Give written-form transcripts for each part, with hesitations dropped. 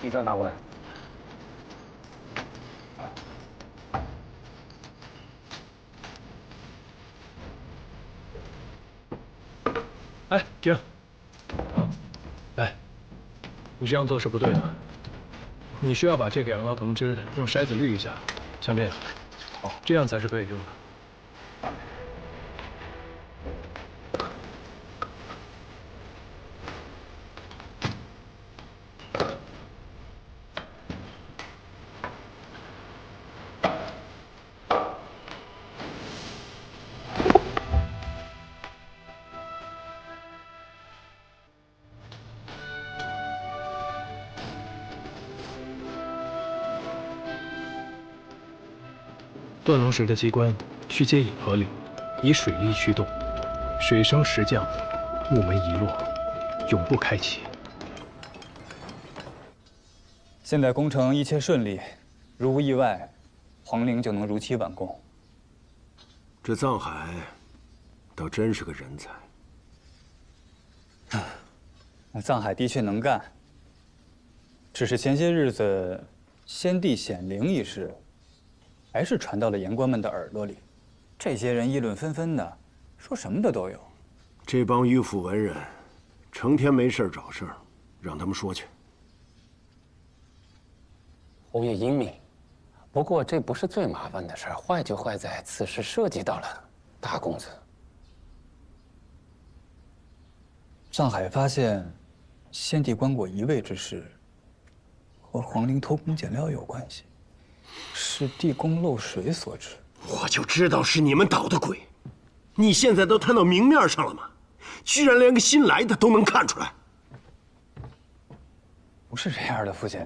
请上大官。哎，停！哎，你这样做是不对的。你需要把这个养老藤汁用筛子滤一下，像这样，好，这样才是可以用的。 断龙石的机关需接引合理，以水力驱动，水升石降，木门一落，永不开启。现在工程一切顺利，如无意外，皇陵就能如期完工。这藏海倒真是个人才。那藏海的确能干，只是前些日子先帝显灵一事。 还是传到了言官们的耳朵里，这些人议论纷纷的，说什么的都有。这帮迂腐文人，成天没事找事儿，让他们说去。侯爷英明，不过这不是最麻烦的事儿，坏就坏在此事涉及到了大公子。上海发现，先帝棺椁移位之事，和皇陵偷工减料有关系。 是地宫漏水所致，我就知道是你们捣的鬼！你现在都摊到明面上了吗？居然连个新来的都能看出来！不是这样的，父亲。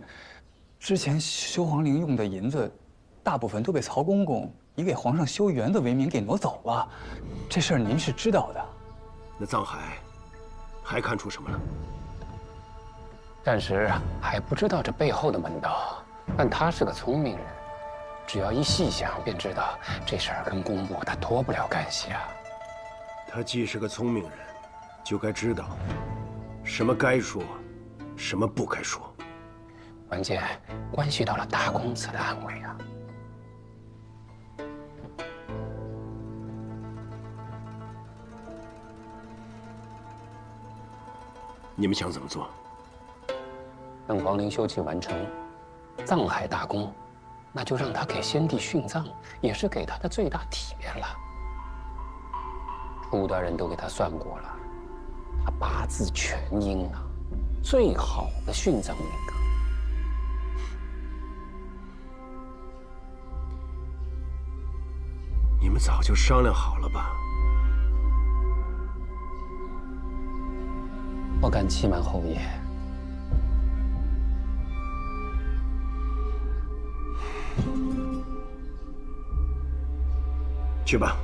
之前修皇陵用的银子，大部分都被曹公公以给皇上修园子为名给挪走了。这事儿您是知道的。那藏海还看出什么了？暂时还不知道这背后的门道，但他是个聪明人。 只要一细想，便知道这事儿跟公墓他脱不了干系啊。他既是个聪明人，就该知道什么该说，什么不该说。关键关系到了大公子的安危啊。你们想怎么做？等皇陵修葺完成，藏海大功。 那就让他给先帝殉葬，也是给他的最大体面了。出大人都给他算过了，他八字全阴啊，最好的殉葬命格。你们早就商量好了吧？不敢欺瞒侯爷。 去吧，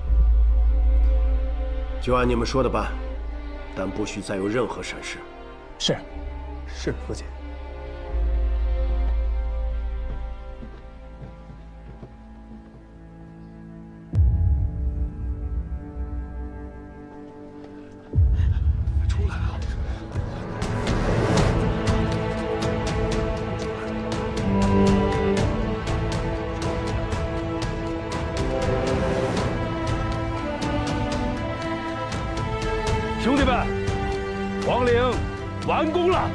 就按你们说的办，但不许再有任何闪失。是，父亲。出来了。 兄弟们，皇陵完工了！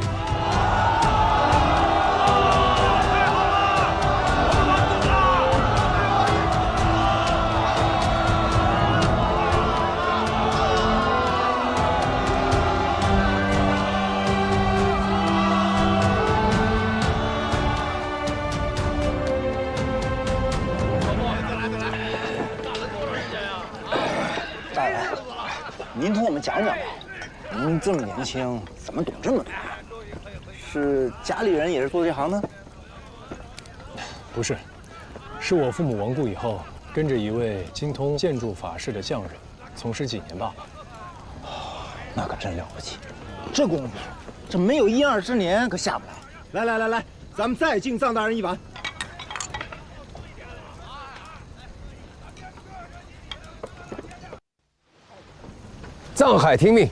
大人，您同我们讲讲吧。您这么年轻，怎么懂这么多？是家里人也是做这行的？不是，是我父母亡故以后，跟着一位精通建筑法式的匠人，从事几年罢了。那可真了不起，这功夫，这没有1、2十年可下不来。来，咱们再敬藏大人一碗。藏海听命。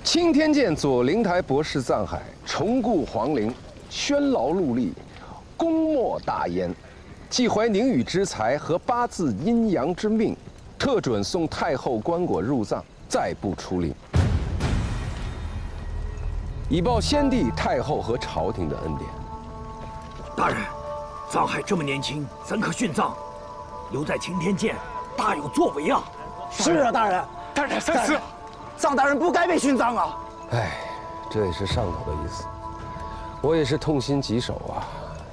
青天剑左灵台博士藏海，重顾皇陵，宣劳戮力，功莫大焉。既怀宁宇之才和八字阴阳之命，特准送太后棺椁入藏，再不出陵，以报先帝、太后和朝廷的恩典。大人，藏海这么年轻，怎可殉葬？留在青天剑，大有作为啊！是啊，大人。大人三思。藏大人不该被殉葬啊！哎，这也是上头的意思。我也是痛心疾首啊！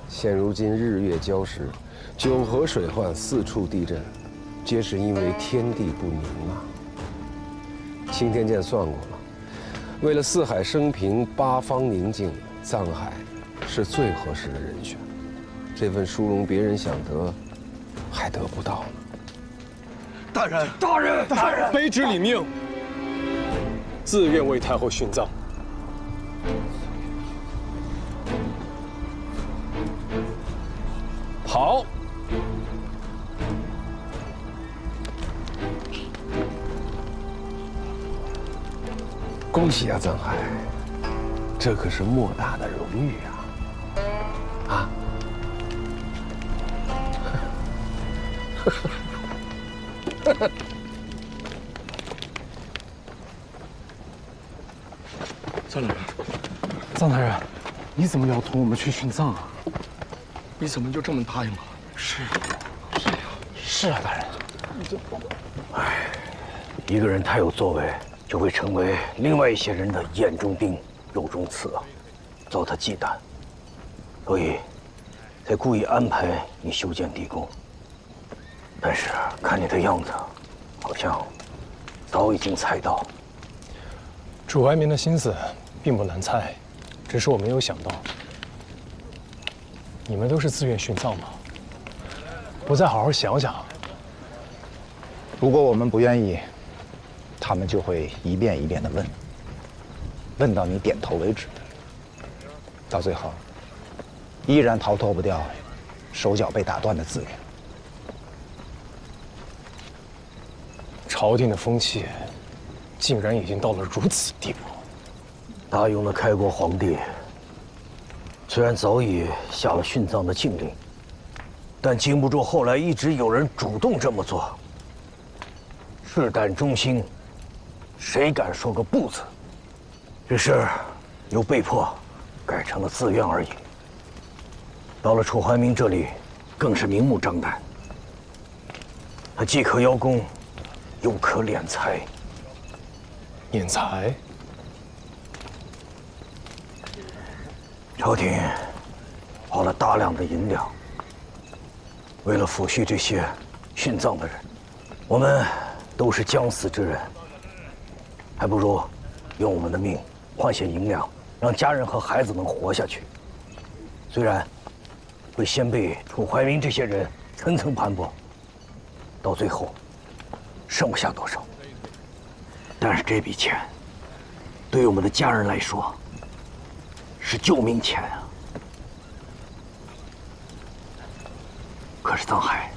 现如今日月交时，九河水患，四处地震，皆是因为天地不宁啊。青天剑算过了，为了四海升平、八方宁静，藏海是最合适的人选。这份殊荣，别人想得，还得不到呢。大人，大人，大人，卑职领命，自愿为太后殉葬。好。恭喜啊，藏海，这可是莫大的荣誉啊！啊！藏大人，藏大人，你怎么要同我们去殉葬啊？你怎么就这么答应了？是啊，大人。哎，一个人太有作为，就会成为另外一些人的眼中钉、肉中刺啊，遭他忌惮，所以才故意安排你修建地宫。但是看你的样子，好像早已经猜到。楚怀民的心思并不难猜，只是我没有想到，你们都是自愿殉葬吗？不再好好想想？如果我们不愿意，他们就会一遍一遍地问，问到你点头为止。到最后，依然逃脱不掉手脚被打断的自愿。朝廷的风气，竟然已经到了如此地步。大雍的开国皇帝，虽然早已下了殉葬的禁令，但经不住后来一直有人主动这么做。赤胆忠心，谁敢说个不字？只是又被迫改成了自愿而已。到了楚怀民这里，更是明目张胆。他既可邀功，又可敛财。敛财？朝廷花了大量的银两，为了抚恤这些殉葬的人，我们都是将死之人，还不如用我们的命换些银两，让家人和孩子们活下去。虽然会先被楚怀民这些人层层盘剥，到最后剩不下多少，但是这笔钱对于我们的家人来说是救命钱啊！可是藏海，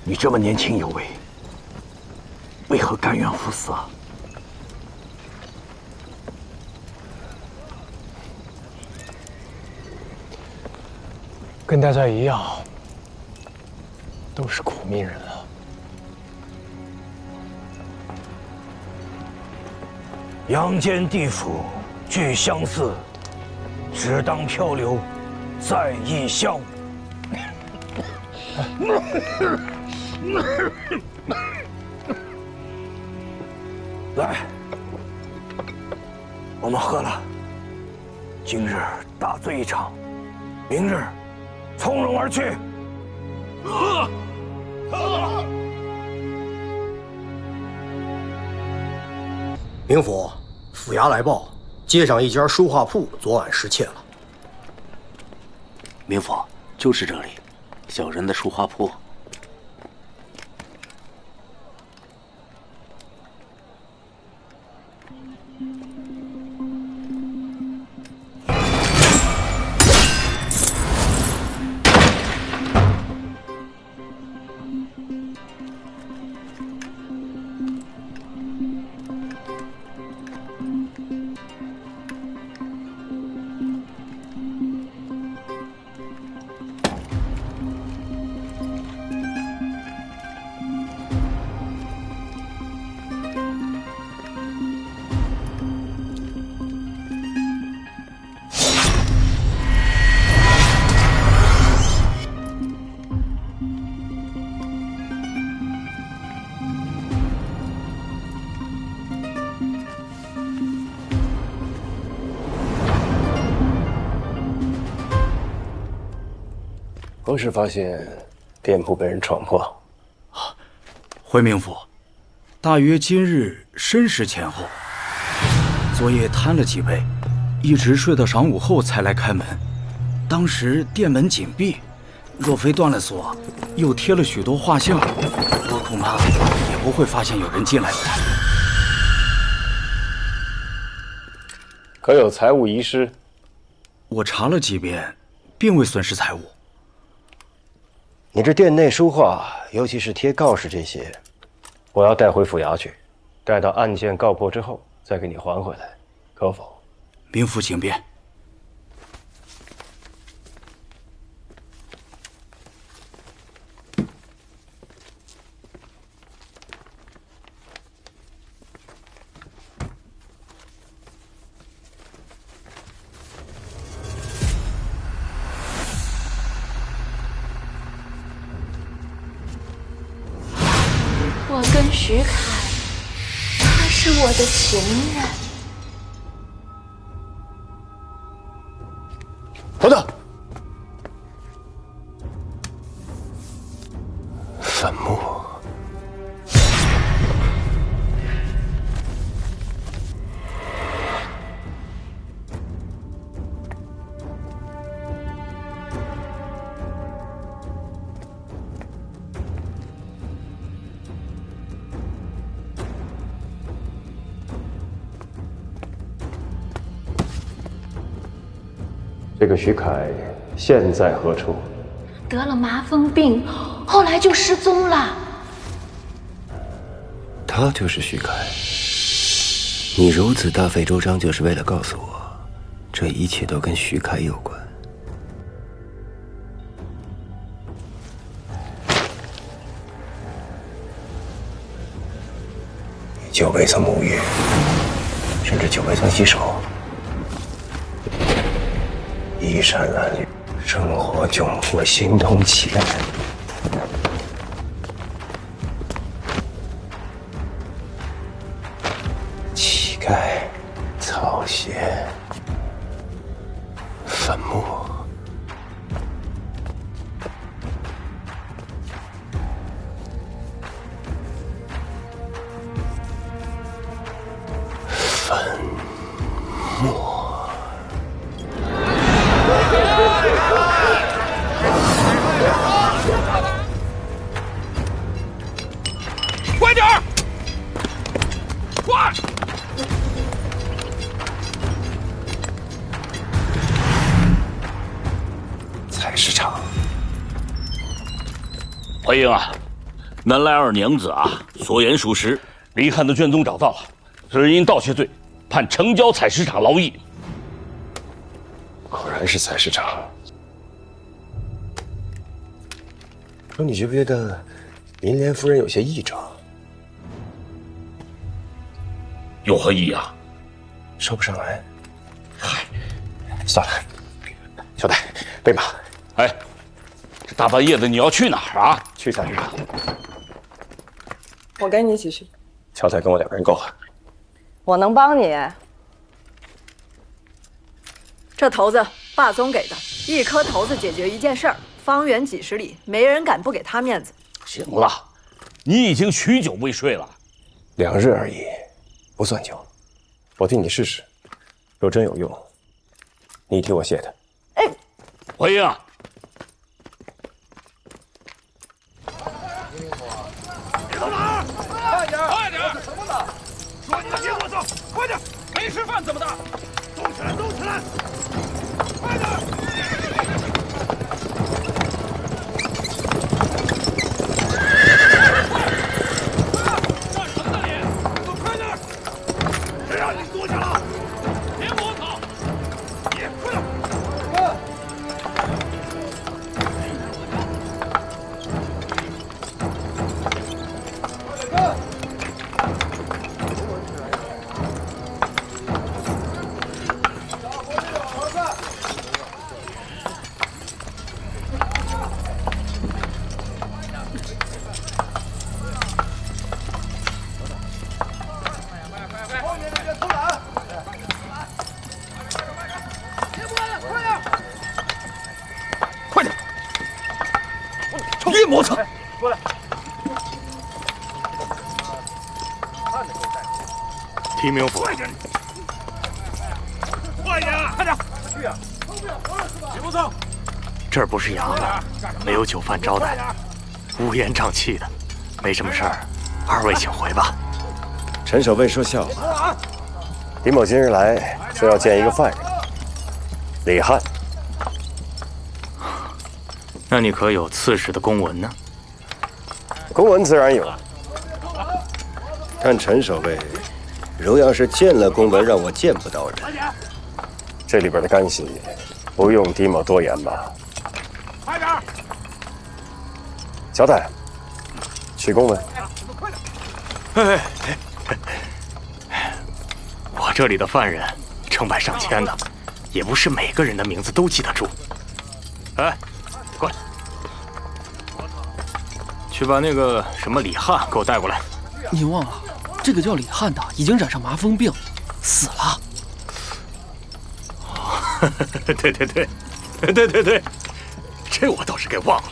你这么年轻有为，为何甘愿赴死啊？跟大家一样，都是苦命人啊。阳间地府俱相似，只当漂流在异乡。来，我们喝了。今日大醉一场，明日从容而去。明府府衙来报，街上一家书画铺昨晚失窃了。明府就是这里，小人的书画铺。何时发现店铺被人闯破？回明府，大约今日申时前后。昨夜贪了几杯，一直睡到晌午后才来开门。当时店门紧闭，若非断了锁，又贴了许多画像，我恐怕也不会发现有人进来的。可有财物遗失？我查了几遍，并未损失财物。你这店内书画，尤其是贴告示这些，我要带回府衙去，待到案件告破之后再给你还回来，可否？明府请便。我跟徐凯，他是我的情人。等等，坟墓。这个徐凯现在何处？得了麻风病，后来就失踪了。他就是徐凯。你如此大费周章，就是为了告诉我，这一切都跟徐凯有关。你就未曾沐浴，甚至就未曾洗手。衣衫褴褛，生活窘迫，形同乞丐。乞丐，草鞋，坟墓。坟墓。快点儿！快！菜市场。回英啊，南来二娘子啊，所言属实，离汉的卷宗找到了，只因盗窃罪，判城郊采石场劳役。果然是采石场。说你觉不觉得民莲夫人有些异状？有何异样？说不上来。嗨，算了，小戴，备马。哎，这大半夜的你要去哪儿啊？去采石场。我跟你一起去。乔才跟我2个人够了。我能帮你。这骰子霸宗给的，1颗骰子解决一件事儿，方圆几十里没人敢不给他面子。行了，你已经许久未睡了。 2日而已，不算久。我替你试试，若真有用，你替我谢他。哎，回应。你走哪儿？快点！快点！什么呢？说你们别给我走，快点！没吃饭怎么的？动起来！动起来！快点！磨蹭。过来。提名府。 快点，快点！去呀！别磨蹭。这儿不是衙门，没有酒饭招待，乌烟瘴气的，没什么事儿，二位请回吧。陈守卫说笑了，李某今日来说要见一个犯人，李汉。那你可有刺史的公文呢？公文自然有，但陈守卫如要是见了公文，让我见不到人，这里边的干系不用狄某多言吧？快点！小戴，取公文。哎，我这里的犯人成百上千的，也不是每个人的名字都记得住。哎，过来，去把那个什么李汉给我带过来。你忘了，这个叫李汉的已经染上麻风病，死了。对，这我倒是给忘了。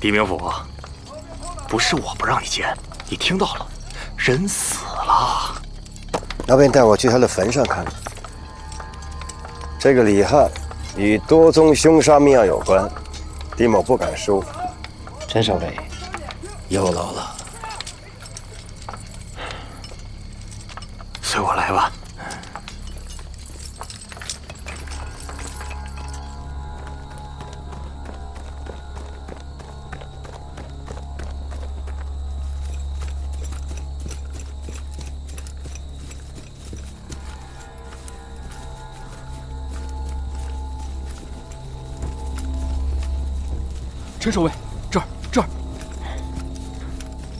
狄明府，不是我不让你见，你听到了，人死了。要不你带我去他的坟上看看。这个李汉与多宗凶杀命案有关，狄某不敢疏忽。陈守卫，有劳了。随我来吧。陈守卫，这儿。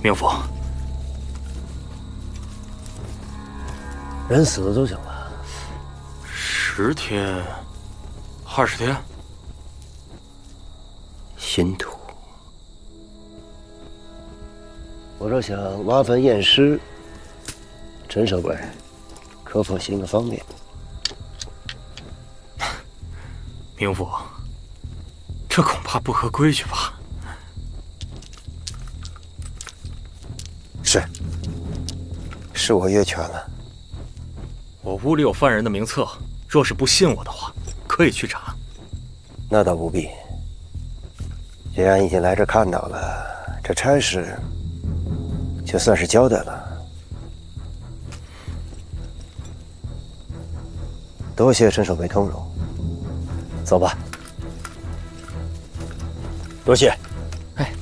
明府，人死了多久了？10天，20天。新土。我若想挖坟验尸，陈守卫可否行个方便？明府，这恐怕不合规矩吧？是我越权了。我屋里有犯人的名册，若是不信我的话，可以去查。那倒不必。既然已经来这看到了，这差事就算是交代了。多谢陈守卫通融，走吧。多谢。哎，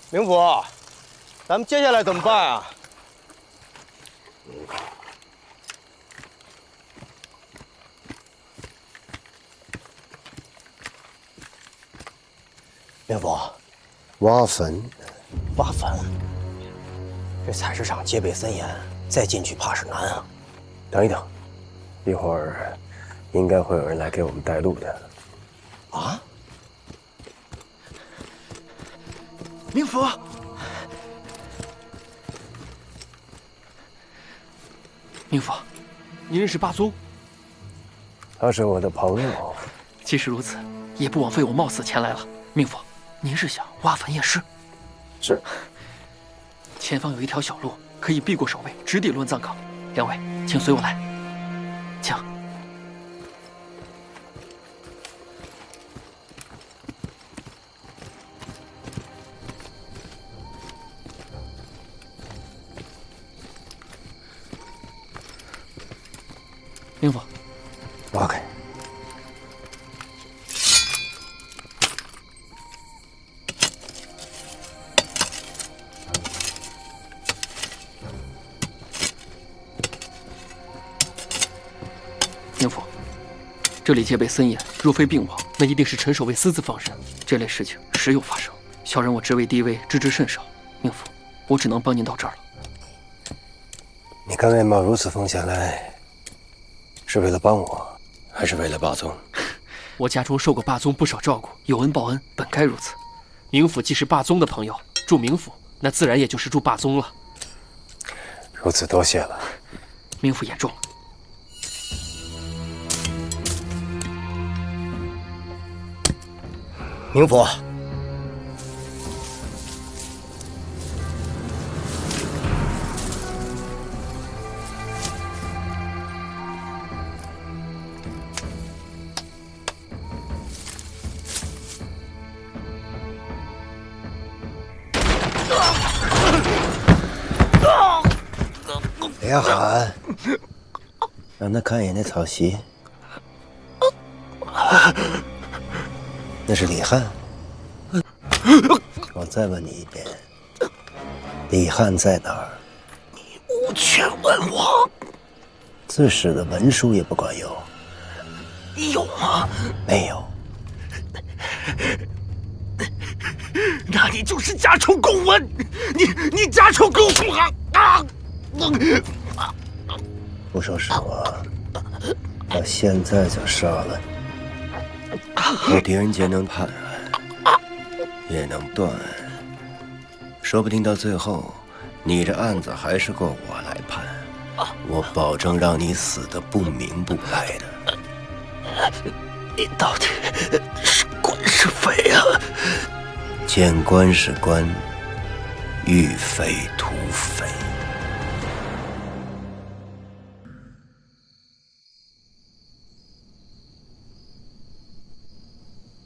明府，咱们接下来怎么办啊？明府，挖坟。挖坟。这采石场戒备森严，再进去怕是难啊。等一等，一会儿应该会有人来给我们带路的。啊？明府，明府，你认识霸宗？他是我的朋友。即使如此，也不枉费我冒死前来了。明府，您是想挖坟验尸？是。前方有一条小路，可以避过守卫，直抵乱葬岗。两位，请随我来。请。明府，挖开。明府，这里戒备森严，若非病亡，那一定是陈守卫私自放生。这类事情时有发生，小人我职位低微，知之甚少。明府，我只能帮您到这儿了。你甘愿冒如此风险来？是为了帮我，还是为了霸宗？我家中受过霸宗不少照顾，有恩报恩，本该如此。明府既是霸宗的朋友，助明府，那自然也就是助霸宗了。如此多谢了。冥府言重了。冥府，别喊，让他看一眼那草席。那是李翰。我再问你一遍，李翰在哪儿？你无权问我。自始的文书也不管用。你有吗？没有。那你就是家丑共文，你家丑共啊！不说实话，我现在就杀了你。我狄仁杰能判案，也能断案，说不定到最后，你这案子还是够我来判。我保证让你死得不明不白的。你到底是官是匪啊？见官是官，遇匪屠匪。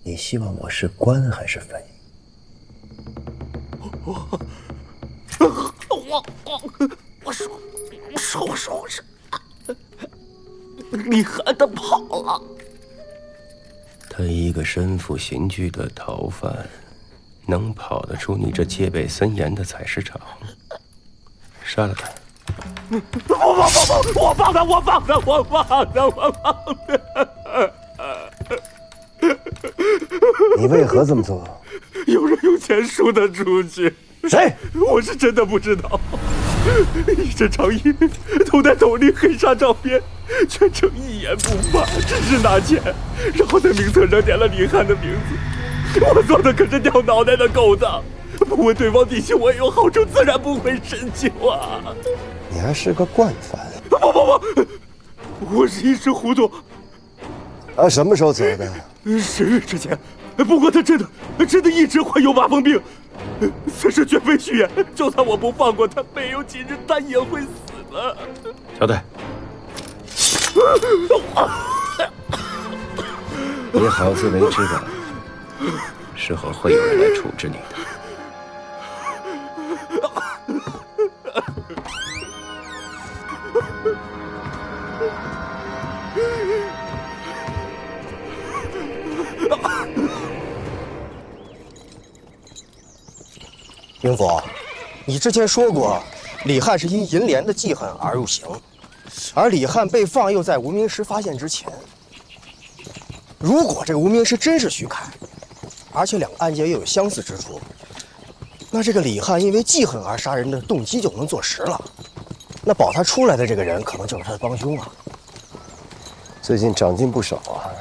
你希望我是官还是匪？我说是，李翰他跑了。他一个身负刑具的逃犯，能跑得出你这戒备森严的采石场？杀了他！我放他！你为何这么做？有人用钱赎他出去。谁？我是真的不知道。一身长衣，头戴斗笠，黑纱照片，全程一言不发，只是拿钱，然后在名册上点了李翰的名字。我做的可是掉脑袋的勾当，不问对方底细，我有好处，自然不会深究啊。你还是个惯犯。不，我是一时糊涂。什么时候走的？10日之前。不过他真的一直患有麻风病，此事绝非虚言。就算我不放过他，没有几日他也会死的。交代。你好自为之吧，事后会有人来处置你的。冥府，你之前说过，李翰是因银莲的记恨而入刑，而李翰被放又在无名尸发现之前。如果这个无名尸真是徐凯，而且两个案件又有相似之处，那这个李翰因为记恨而杀人的动机就能坐实了。那保他出来的这个人，可能就是他的帮凶啊。最近长进不少啊。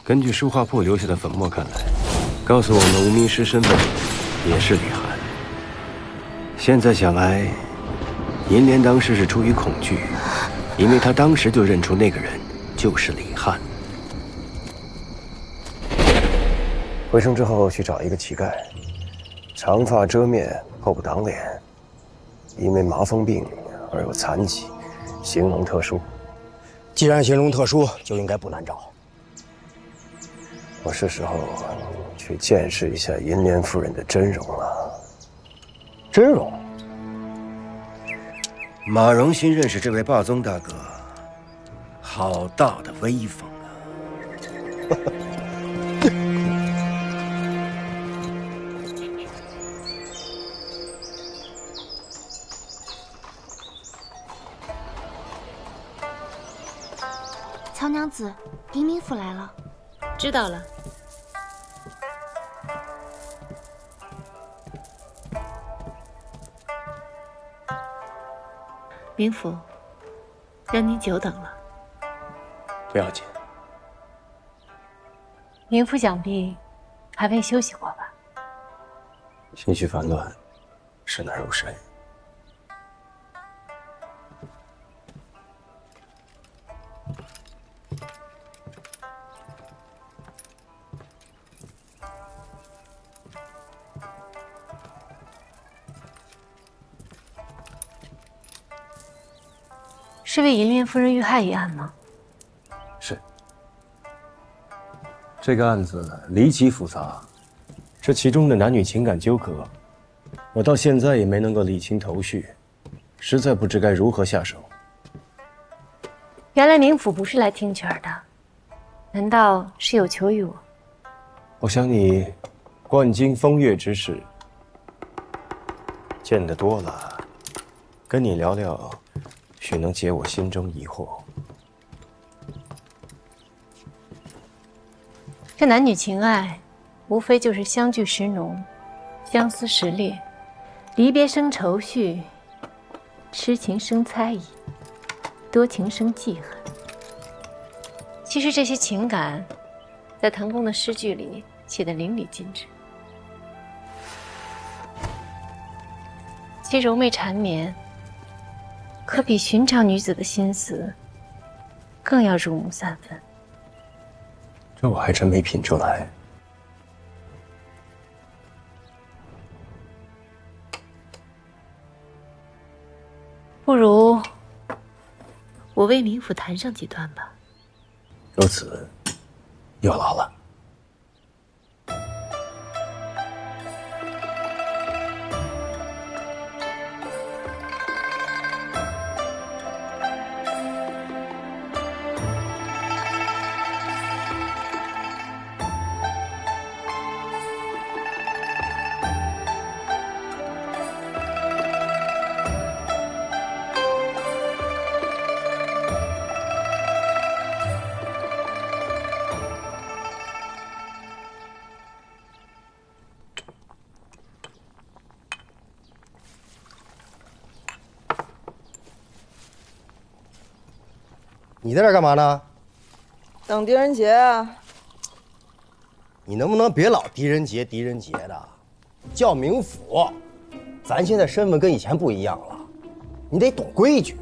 根据书画铺留下的粉末看来，告诉我们无名尸身份也是李翰。现在想来，银莲当时是出于恐惧，因为他当时就认出那个人就是李翰。回城之后去找一个乞丐，长发遮面，后不挡脸，因为麻风病而有残疾，形容特殊。既然形容特殊，就应该不难找。我是时候去见识一下银莲夫人的真容了。真容？马荣新认识这位霸宗大哥，好大的威风啊！曹娘子，狄明府来了。知道了。明府，让您久等了。不要紧。明府想必还未休息过吧？心绪烦乱，神而入神，是为银莲夫人遇害一案吗？是。这个案子离奇复杂，这其中的男女情感纠葛，我到现在也没能够理清头绪，实在不知该如何下手。原来冥府不是来听曲儿的，难道是有求于我？我想你贯经风月之事见得多了，跟你聊聊，许能解我心中疑惑。这男女情爱，无非就是相聚时浓，相思时烈，离别生愁绪，痴情生猜疑，多情生记恨。其实这些情感，在唐宫的诗句里写得淋漓尽致，其柔媚缠绵，可比寻常女子的心思更要入木三分。这我还真没品出来。不如我为冥府弹上几段吧。如此，有劳了。你在这干嘛呢？等狄仁杰啊！你能不能别老狄仁杰的，叫冥府。咱现在身份跟以前不一样了，你得懂规矩。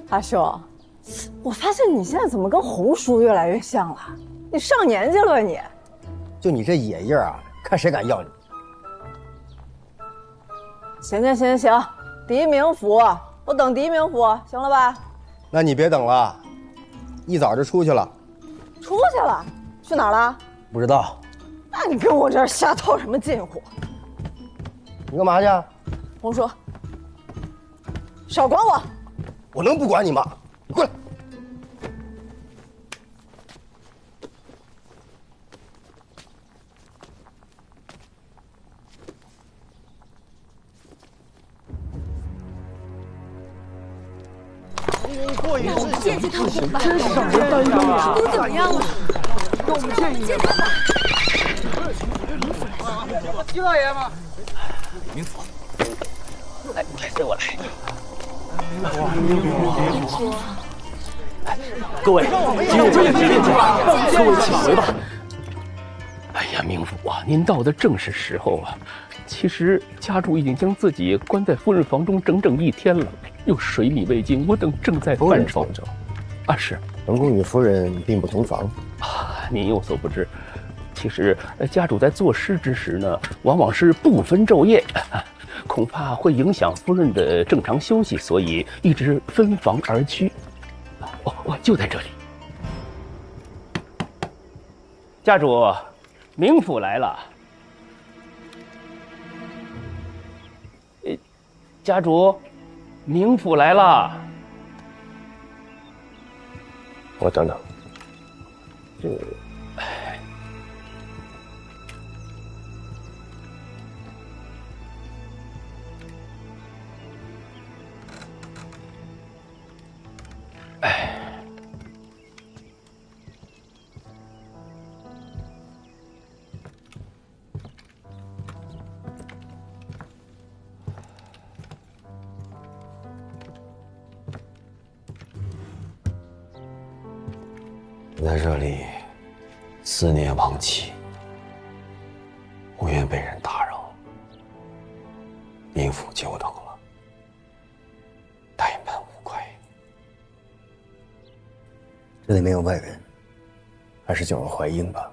阿兄，我发现你现在怎么跟洪叔越来越像了？你上年纪了你。就你这野样啊，看谁敢要你。行，狄冥府，我等狄冥府，行了吧？那你别等了，一早就出去了。出去了？去哪儿了？不知道。那你跟我这儿瞎套什么近乎？你干嘛去？洪叔，少管我！我能不管你吗？你过来。过一次见见他们吧，真是让人担忧啊！都怎么样了？跟我们见一面吧。狄老爷吗？冥府，来，随我来。冥府，各位，今日这也是令状，各位请回吧。哎呀，冥府啊，您到的正是时候啊。其实家主已经将自己关在夫人房中整整1天了，又水米未进，我等正在犯愁。啊，是本宫与夫人并不同房。啊，您有所不知，其实家主在作诗之时呢，往往是不分昼夜，恐怕会影响夫人的正常休息，所以一直分房而居。哦，就在这里。家主，冥府来了。家主，冥府来了。我等等。这，我在这里思念亡妻，不愿被人打扰。冥府久等了，怠慢无愧。这里没有外人，还是叫我怀英吧。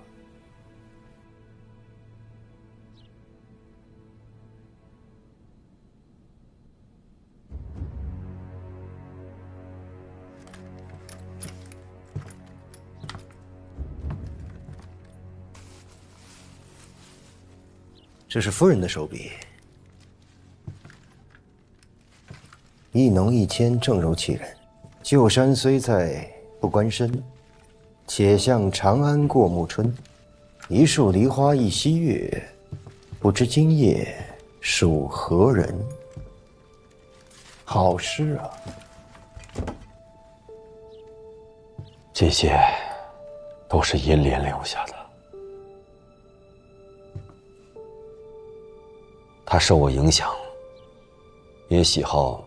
这是夫人的手笔，一浓一坚，正柔其人。旧山虽在，不关身，且向长安过暮春。一树梨花一溪月，不知今夜属何人？好诗啊！这些都是银莲留下的。他受我影响，也喜好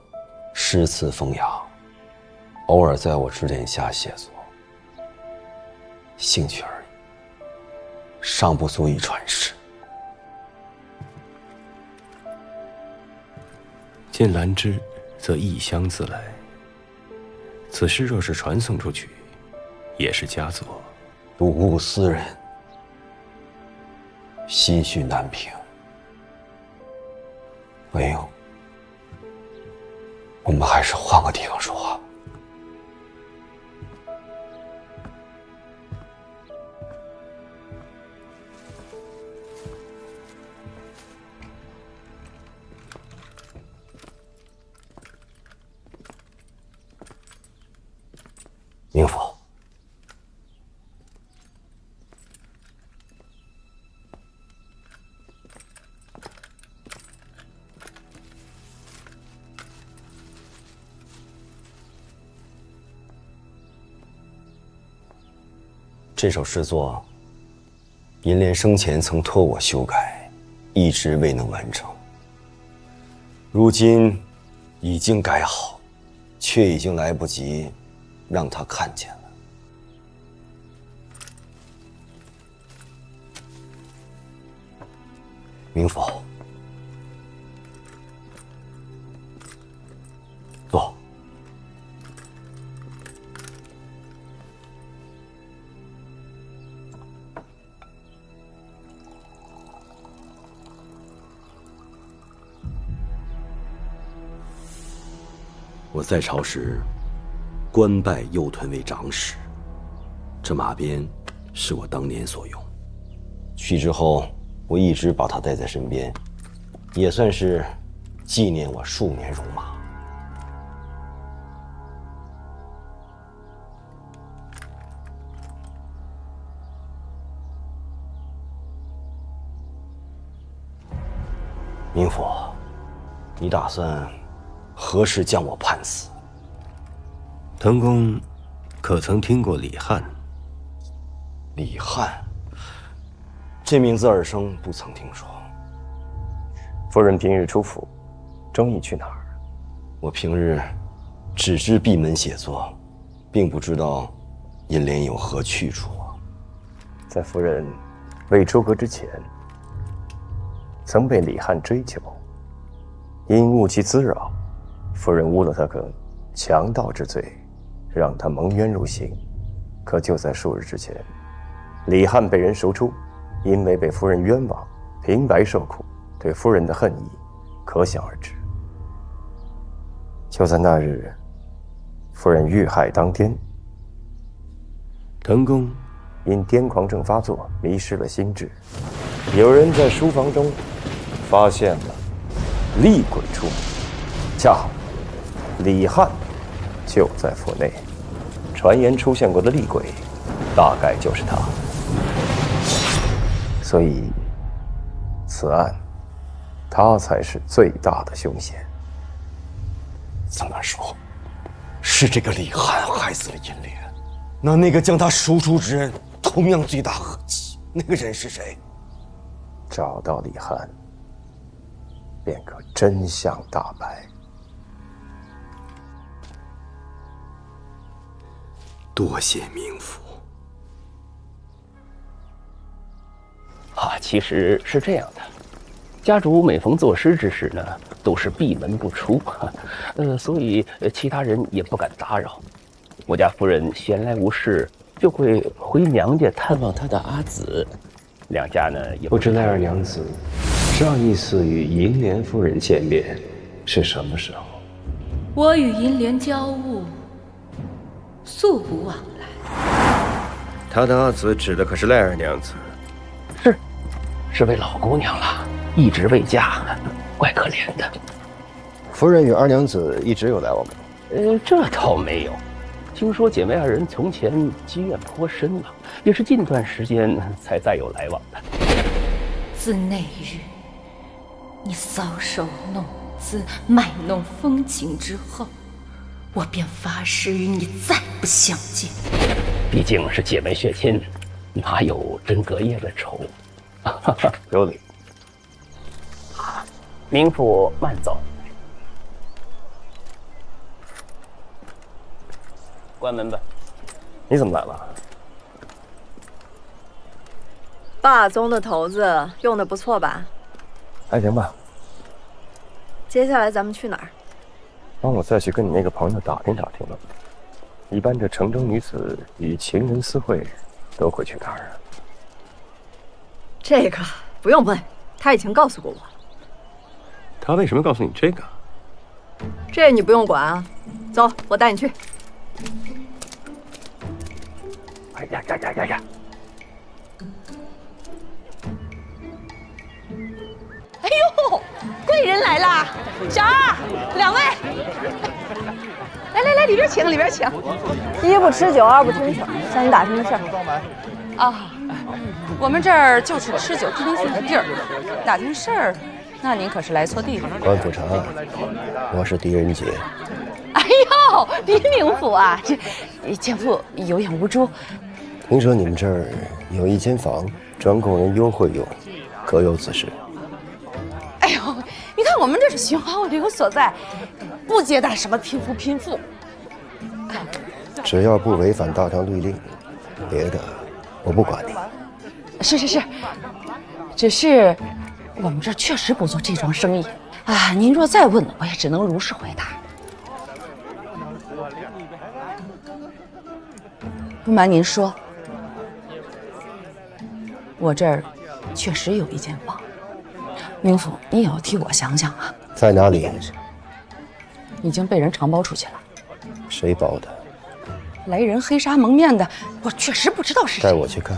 诗词风雅，偶尔在我指点下写作，兴趣而已，尚不足以传世。见兰之，则异香自来。此诗若是传颂出去，也是佳作。睹物思人，心绪难平。文英，我们还是换个地方说话。明府，这首诗作，银莲生前曾托我修改，一直未能完成。如今已经改好，却已经来不及让他看见了。明府，坐。我在朝时，官拜右屯为长史。这马鞭是我当年所用。去之后，我一直把它带在身边，也算是纪念我数年戎马。明府，你打算何时将我判死？滕公可曾听过李翰？李翰，这名字耳生，不曾听说。夫人平日出府，中意去哪儿？我平日只知闭门写作，并不知道银莲有何去处啊。在夫人未出阁之前，曾被李翰追求，因误其滋扰，夫人诬了他个强盗之罪，让他蒙冤入刑。可就在数日之前，李翰被人赎出，因为被夫人冤枉，平白受苦，对夫人的恨意可想而知。就在那日，夫人遇害当天，滕公因癫狂症发作，迷失了心智。有人在书房中发现了厉鬼出没，恰好李翰就在府内。传言出现过的厉鬼，大概就是他。所以，此案他才是最大的凶嫌。怎么说？是这个李翰害死了银莲？那个将他赎出之人同样罪大恶极，那个人是谁？找到李翰，便可真相大白。多谢明府。其实是这样的，家主每逢作诗之时呢，都是闭门不出，所以其他人也不敢打扰。我家夫人闲来无事，就会回娘家探望她的阿紫，两家呢也不知赖二娘子上一次与银莲夫人见面是什么时候？我与银莲交恶，素不往来。他的阿紫指的可是赖二娘子。是位老姑娘了，一直未嫁，怪可怜的。夫人与二娘子一直有来往吗？这倒没有。听说姐妹二人从前积怨颇深啊，也是近段时间才再有来往的。自那日你搔首弄姿、卖弄风情之后，我便发誓与你再不相见。毕竟是姐妹血亲，哪有真隔夜的仇？有理。明府慢走。关门吧。你怎么来了？霸宗的头子用的不错吧？还行吧。接下来咱们去哪儿？帮我再去跟你那个朋友打听打听了。一般这城中女子与情人私会，都会去哪儿啊？这个不用问，他已经告诉过我了。他为什么告诉你这个？这你不用管啊。走，我带你去。哎呀呀呀呀呀！哎呦，贵人来啦！小二，两位，来，里边请，里边请。一不吃酒，二不听曲，向你打听个事儿。啊，我们这儿就是吃酒听曲的地儿，打听事儿，那您可是来错地方了。官府查案，我是狄仁杰。哎呦，狄明府啊，这贱妇有眼无珠。听说你们这儿有一间房，专供人幽会用，可有此事？哎呦，你看我们这是寻花问柳所在，不接待什么贫富贫富。只要不违反大唐律令，别的我不管你。是，只是我们这儿确实不做这桩生意啊。您若再问，我也只能如实回答。不瞒您说，我这儿确实有一间房，明府，你也要替我想想啊。在哪里？已经被人承包出去了。谁包的？来人黑纱蒙面的，我确实不知道是谁。带我去看。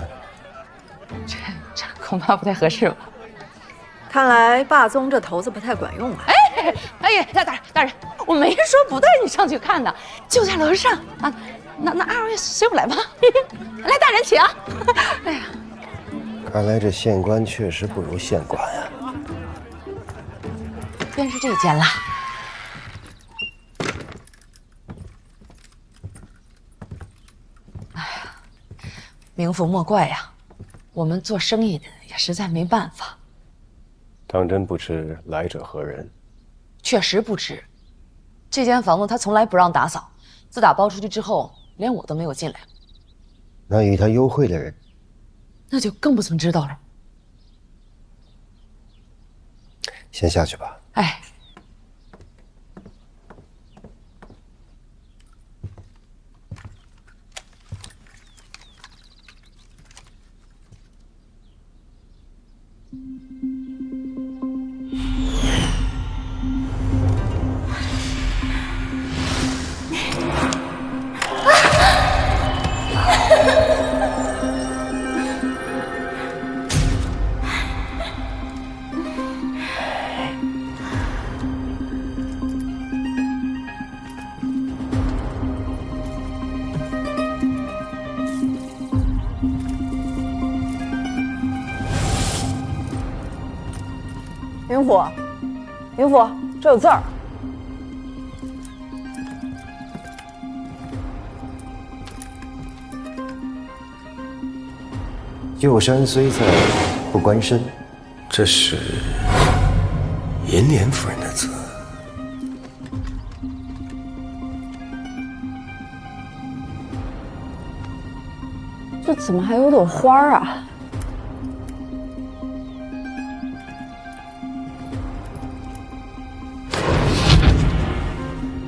这恐怕不太合适吧？看来霸宗这头子不太管用啊。哎呀，大人，我没说不带你上去看的，就在楼上啊。那二位随我来吧。来，大人请。哎呀，看来这县官确实不如县管啊。便是这间了。哎呀，明府莫怪呀，我们做生意的也实在没办法。当真不知来者何人？确实不知。这间房子他从来不让打扫，自打包出去之后，连我都没有进来。那与他幽会的人，那就更不曾知道了。先下去吧。哎。明府，这有字儿。旧山虽在，不关身。这是银莲夫人的字。这怎么还有朵花啊？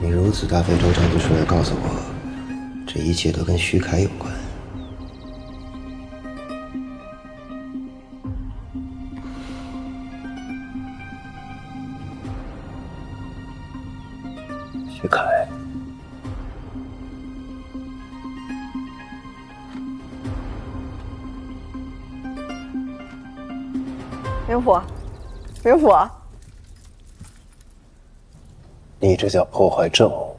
你如此大费周章地出来告诉我，这一切都跟徐凯有关。徐凯，明府，明府，你这叫破坏证物。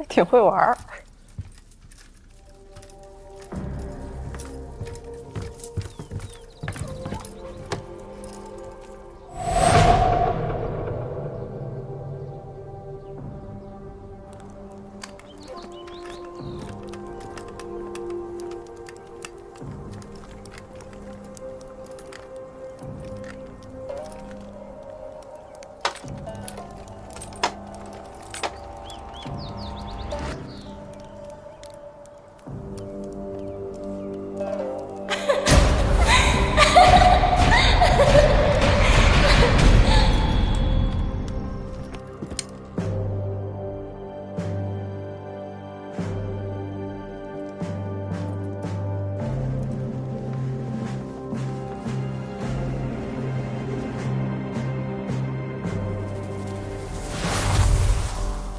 挺会玩儿。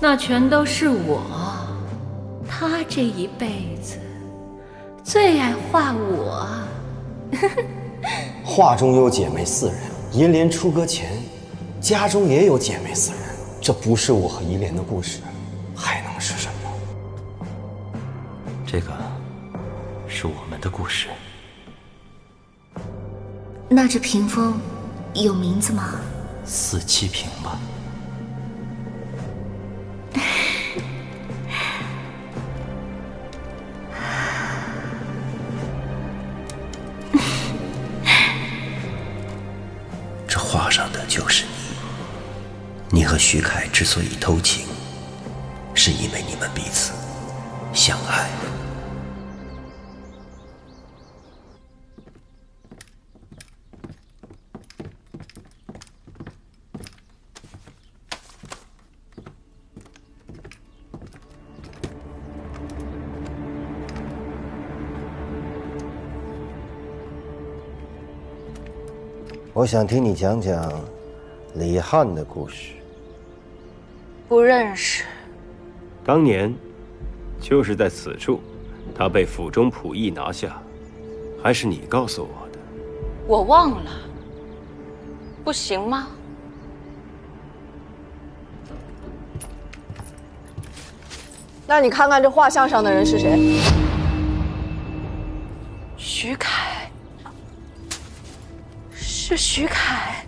那全都是我。他这一辈子最爱画我。画中有姐妹4人，银莲出阁前，家中也有姐妹4人。这不是我和银莲的故事，还能是什么？这个是我们的故事。那这屏风有名字吗？4七屏吧。这画上的就是你。你和徐凯之所以偷情，是因为你们彼此相爱。我想听你讲讲李翰的故事。不认识。当年就是在此处，他被府中仆役拿下，还是你告诉我的。我忘了，不行吗？那你看看这画像上的人是谁？徐凯，是徐凯，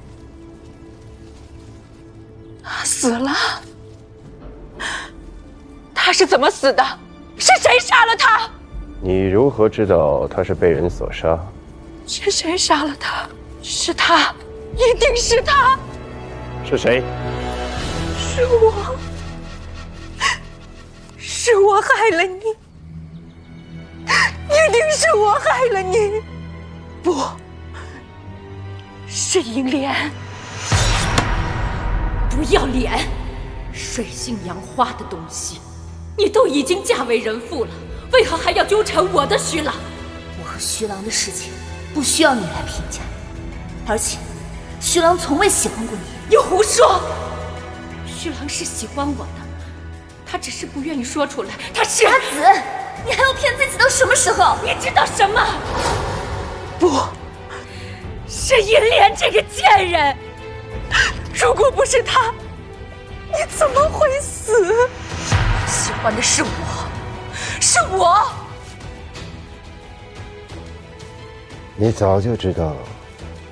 死了。他是怎么死的？是谁杀了他？你如何知道他是被人所杀？是谁杀了他？是他，一定是他。是谁？是我，是我害了你，一定是我害了你。不，是银莲。不要脸！水性杨花的东西，你都已经嫁为人妇了，为何还要纠缠我的徐郎？我和徐郎的事情不需要你来评价，而且徐郎从未喜欢过你。你胡说！徐郎是喜欢我的，他只是不愿意说出来。他是阿紫，你还要骗自己到什么时候？你知道什么？不，是银莲这个贱人。如果不是他，你怎么会死？喜欢的是我，是我。你早就知道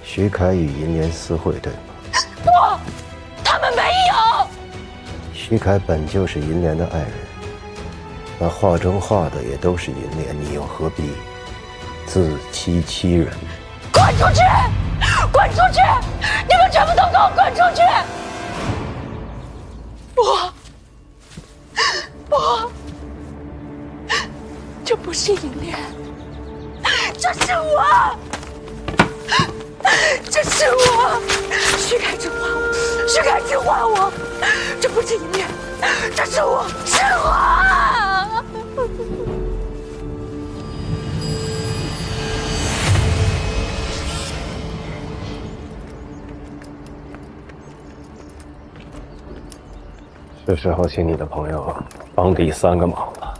徐凯与银莲私会，对吗？不，他们没有。徐凯本就是银莲的爱人，那画中画的也都是银莲，你又何必自欺欺人？滚出去！滚出去！你们全部都给我滚出去！不，这不是银莲，这是我，这是我。徐凯只画我，徐凯只画我，这不是银莲，这是我，是我。是时候请你的朋友帮第3个忙了。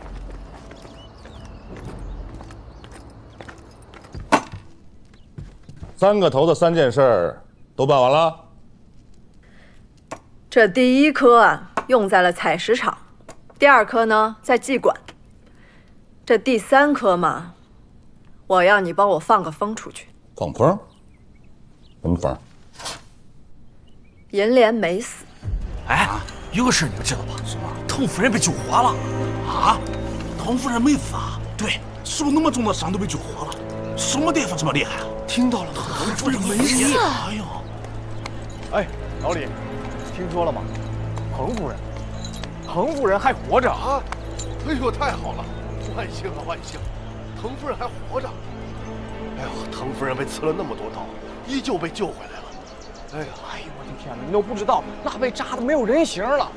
3个头的3件事儿都办完了。这第1颗啊，用在了采石场；第2颗呢，在妓馆。这第3颗嘛，我要你帮我放个风出去。放风？什么风？银莲没死。哎，有个事你们知道吧？什么？滕夫人被救活了。啊？滕夫人没死啊？对，受那么重的伤都被救活了。什么大夫这么厉害啊？听到了，滕夫人没死。哎呦！哎，老李，听说了吗？滕夫人还活着啊！哎呦，太好了！万幸啊，万幸！滕夫人还活着。哎呦，滕夫人被刺了那么多刀，依旧被救回来了。哎呀，哎呦，我的天哪！你都不知道，那被扎的没有人形了。